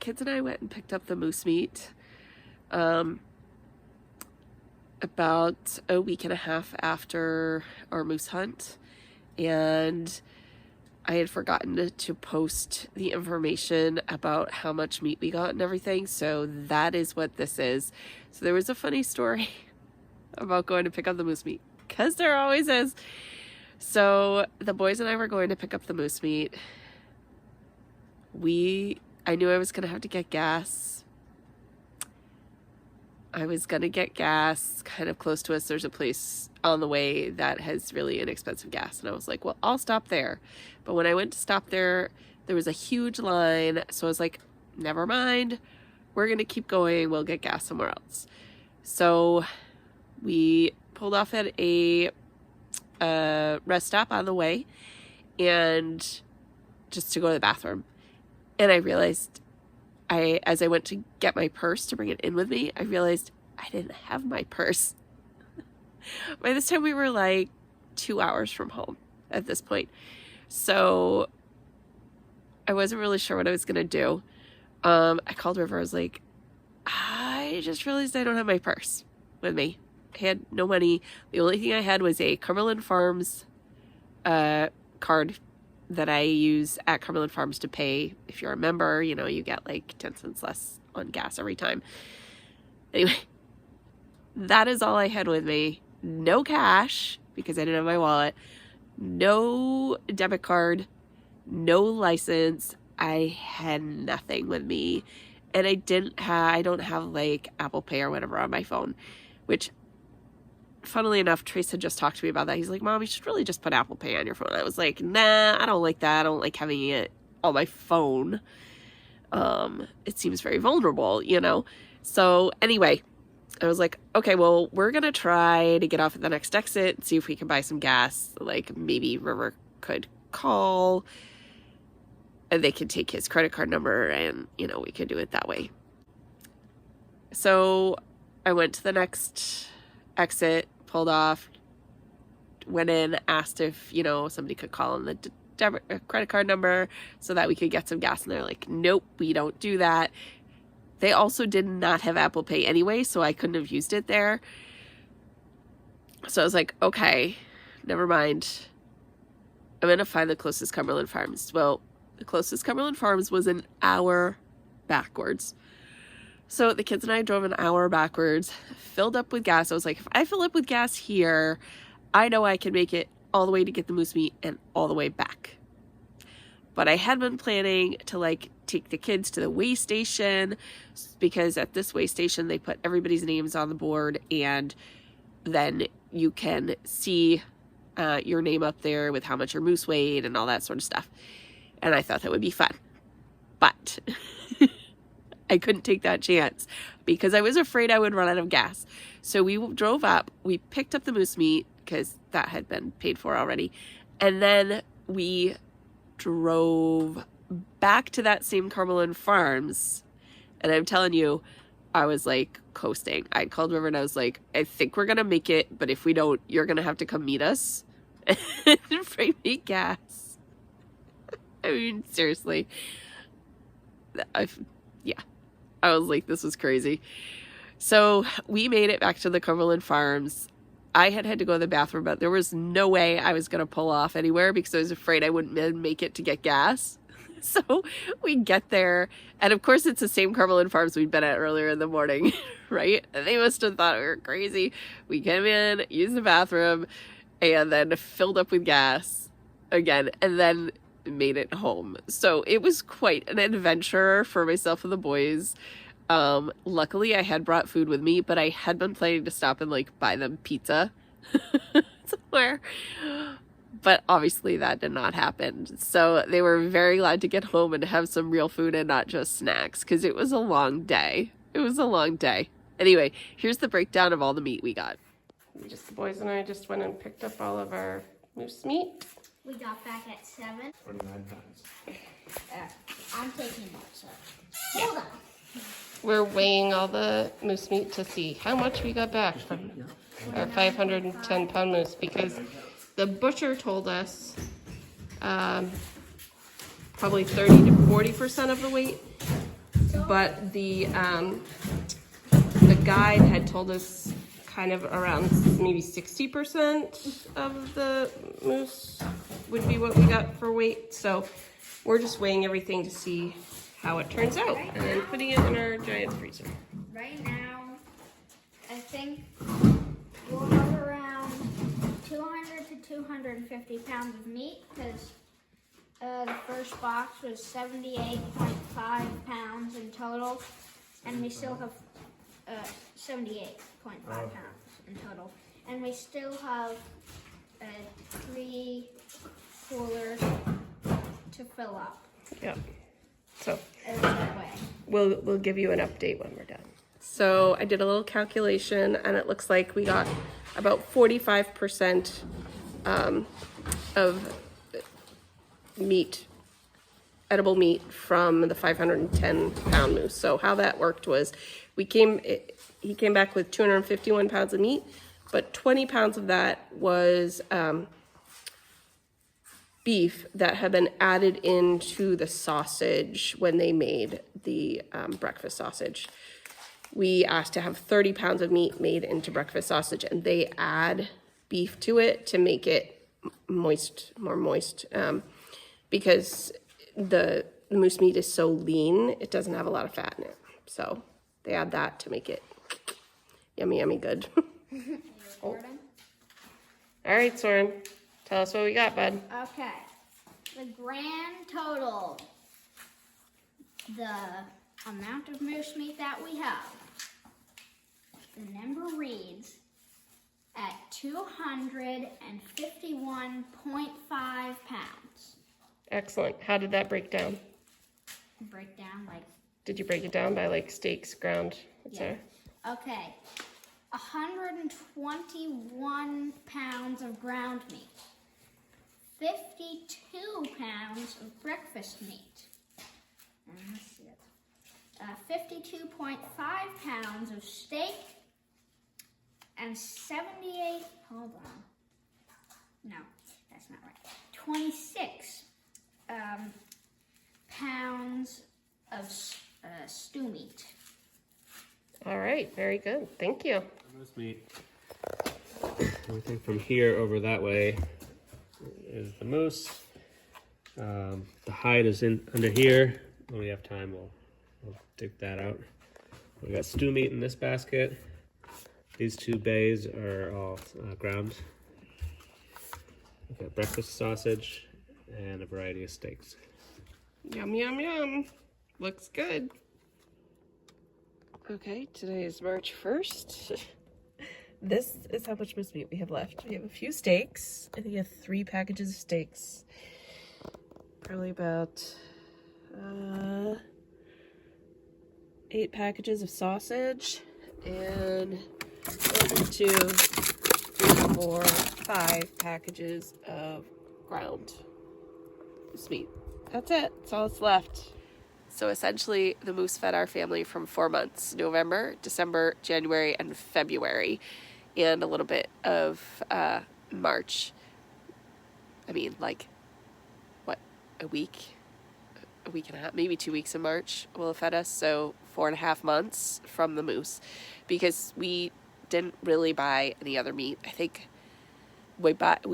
kids and I went and picked up the moose meat about a week and a half after our moose hunt, and I had forgotten to post the information about how much meat we got and everything, so that is what this is. So there was a funny story about going to pick up the moose meat, because there always is. So the boys and I were going to pick up the moose meat. I knew I was going to have to get gas. I was going to get gas kind of close to us. There's a place on the way that has really inexpensive gas. And I was like, well, I'll stop there. But when I went to stop there, there was a huge line. So I was like, never mind. We're going to keep going. We'll get gas somewhere else. So we pulled off at a rest stop on the way, and just to go to the bathroom. And I realized, as I went to get my purse to bring it in with me, I realized I didn't have my purse. By this time we were like 2 hours from home at this point. So I wasn't really sure what I was going to do. I called River. I was like, I just realized I don't have my purse with me. I had no money. The only thing I had was a Cumberland Farms card that I use at Cumberland Farms to pay. If you're a member, you know, you get like 10 cents less on gas every time. Anyway, that is all I had with me. No cash, because I didn't have my wallet. No debit card. No license. I had nothing with me. And I don't have like Apple Pay or whatever on my phone, which, funnily enough, Trace had just talked to me about that. He's like, Mom, you should really just put Apple Pay on your phone. I was like, nah, I don't like that. I don't like having it on my phone. It seems very vulnerable, you know? So anyway, I was like, okay, well, we're going to try to get off at the next exit and see if we can buy some gas. Like, maybe River could call and they could take his credit card number and, you know, we could do it that way. So I went to the next exit, pulled off, went in, asked if, you know, somebody could call in the credit card number so that we could get some gas. And they're like, nope, we don't do that. They also did not have Apple Pay anyway, so I couldn't have used it there. So I was like, okay, never mind. I'm going to find the closest Cumberland Farms. Well, the closest Cumberland Farms was an hour backwards. So the kids and I drove an hour backwards, filled up with gas. I was like, if I fill up with gas here, I know I can make it all the way to get the moose meat and all the way back. But I had been planning to like take the kids to the weigh station, because at this weigh station, they put everybody's names on the board, and then you can see your name up there with how much your moose weighed and all that sort of stuff. And I thought that would be fun. But I couldn't take that chance because I was afraid I would run out of gas. So we drove up, we picked up the moose meat because that had been paid for already. And then we drove back to that same Cumberland Farms. And I'm telling you, I was like coasting. I called River and I was like, I think we're going to make it, but if we don't, you're going to have to come meet us and bring me gas. I mean, seriously. I was like, this was crazy. So we made it back to the Cumberland Farms. I had to go to the bathroom, but there was no way I was going to pull off anywhere because I was afraid I wouldn't make it to get gas. So we get there, and of course it's the same Cumberland Farms we'd been at earlier in the morning, right? And they must have thought we were crazy. We came in, used the bathroom, and then filled up with gas again, and then made it home. So it was quite an adventure for myself and the boys. Luckily I had brought food with me, but I had been planning to stop and like buy them pizza somewhere, but obviously that did not happen. So they were very glad to get home and have some real food and not just snacks, because it was a long day. Anyway, here's the breakdown of all the meat we got. The boys and I just went and picked up all of our moose meat. We got back at 7. 49 pounds. I'm taking that, hold on. We're weighing all the moose meat to see how much we got back from our 510 pound moose, because the butcher told us probably 30 to 40% of the weight. but the guide had told us kind of around maybe 60% of the moose would be what we got for weight. So we're just weighing everything to see how it turns out and then putting it in our giant freezer. Right now, I think we'll have around 200 to 250 pounds of meat because the first box was 78.5 pounds in total, and we still have 78.5 pounds in total, and we still have 3 coolers to fill up. Yep. So That way. we'll give you an update when we're done. So I did a little calculation, and it looks like we got about 45% of meat, edible meat from the 510-pound moose. So how that worked was he came back with 251 pounds of meat, but 20 pounds of that was beef that had been added into the sausage when they made the breakfast sausage. We asked to have 30 pounds of meat made into breakfast sausage, and they add beef to it to make it more moist, because the moose meat is so lean, it doesn't have a lot of fat in it. So they add that to make it yummy, yummy good. All right, Soren, tell us what we got, bud. Okay, the grand total, the amount of moose meat that we have, the number reads at 251.5 pounds. Excellent. How did that break down? Break down like... Did you break it down by like steaks, ground, etc.? Yeah. Okay. 121 pounds of ground meat. 52 pounds of breakfast meat. And let's see it. 52.5 pounds of steak. And 78, hold on. No, that's not right. 26 pounds of stew meat. All right, very good. Thank you. Moose meat. Everything from here over that way is the moose. The hide is in under here. When we have time, we'll dig that out. We got stew meat in this basket. These 2 bays are all ground. We've got breakfast sausage and a variety of steaks. Yum, yum, yum. Looks good. Okay, today is March 1st. This is how much moose meat we have left. We have a few steaks. I think we have 3 packages of steaks. Probably about 8 packages of sausage. And 1, 2, 3, 4, 5 packages of ground moose meat. That's it. That's all that's left. So essentially, the moose fed our family from 4 months: November, December, January, and February, and a little bit of March. I mean, like, what, a week and a half, maybe 2 weeks in March will have fed us. So 4.5 months from the moose, because we didn't really buy any other meat. I think we bought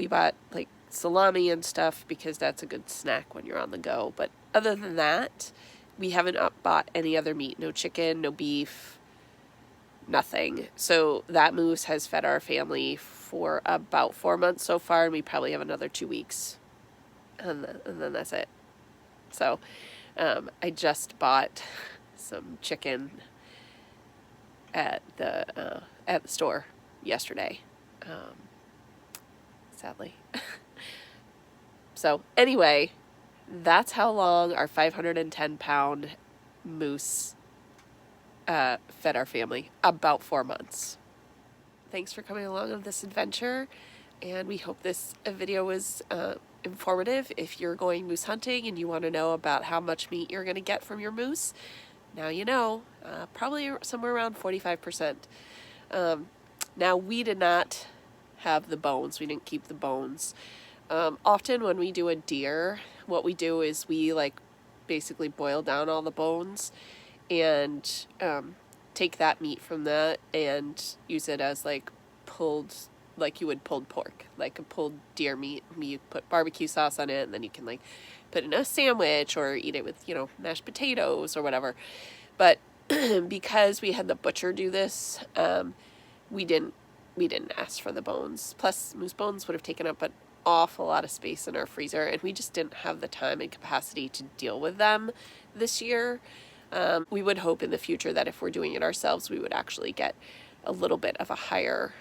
like salami and stuff because that's a good snack when you're on the go. But other than that, we haven't bought any other meat. No chicken, no beef, nothing. So that moose has fed our family for about 4 months so far, and we probably have another 2 weeks. And then that's it. So I just bought some chicken at the store yesterday, sadly. So anyway, that's how long our 510-pound moose fed our family, about 4 months. Thanks for coming along on this adventure, and we hope this video was informative. If you're going moose hunting and you want to know about how much meat you're going to get from your moose, now you know, probably somewhere around 45%. Now, we did not have the bones. We didn't keep the bones. Often when we do a deer, what we do is we basically boil down all the bones and take that meat from that and use it as like pulled, like you would pulled pork, like a pulled deer meat. You put barbecue sauce on it, and then you can like put it in a sandwich or eat it with, you know, mashed potatoes or whatever. But because we had the butcher do this, we didn't ask for the bones. Plus, moose bones would have taken up an awful lot of space in our freezer, and we just didn't have the time and capacity to deal with them this year. We would hope in the future that if we're doing it ourselves, we would actually get a little bit of a higher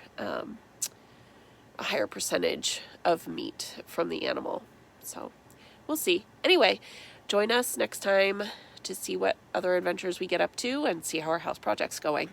percentage of meat from the animal. So we'll see. Anyway, join us next time to see what other adventures we get up to and see how our house project's going.